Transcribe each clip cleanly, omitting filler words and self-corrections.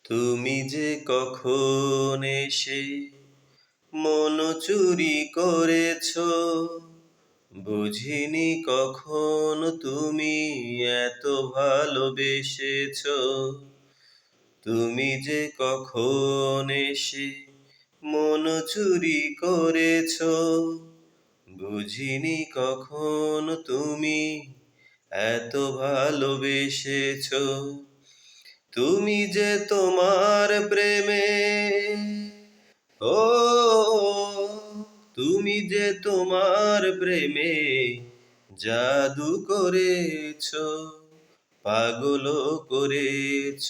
তুমি যে কখন এসে মন চুরি করেছ, বুঝিনি কখন তুমি এত ভালোবেসেছ। তুমি যে কখন এসে মন চুরি করেছ, বুঝিনি কখন তুমি এত ভালোবেসেছ। তুমি যে তোমার প্রেমে, ও তুমি যে তোমার প্রেমে জাদু করেছ, পাগল করেছ।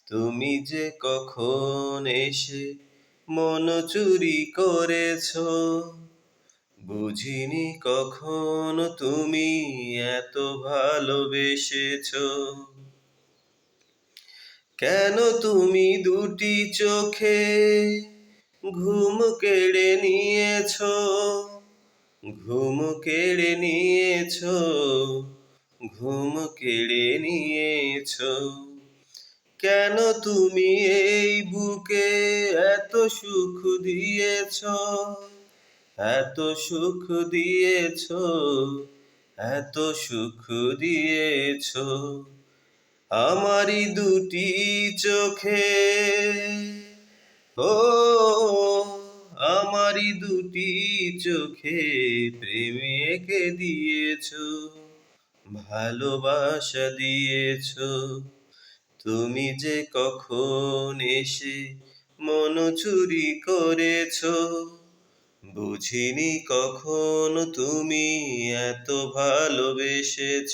তুমি যে কখন এসে মন চুরি করেছ, বুঝিনি কখন তুমি এত ভালোবেসেছ। কেন তুমি দুটি চোখে ঘুম কেড়ে নিয়েছ, ঘুম কেড়ে নিয়েছ, ঘুম কেড়ে নিয়েছ। কেন তুমি এই বুকে এত সুখ দিয়েছ, এত সুখ দিয়েছ, এত সুখ দিয়েছ। আমারই দুটি চোখে, ও আমারই দুটি চোখে প্রেম এঁকে দিয়েছ, ভালোবাসা দিয়েছ। তুমি যে কখন এসে মন চুরি করেছ, বুঝিনি কখন তুমি এত ভালোবেসেছ।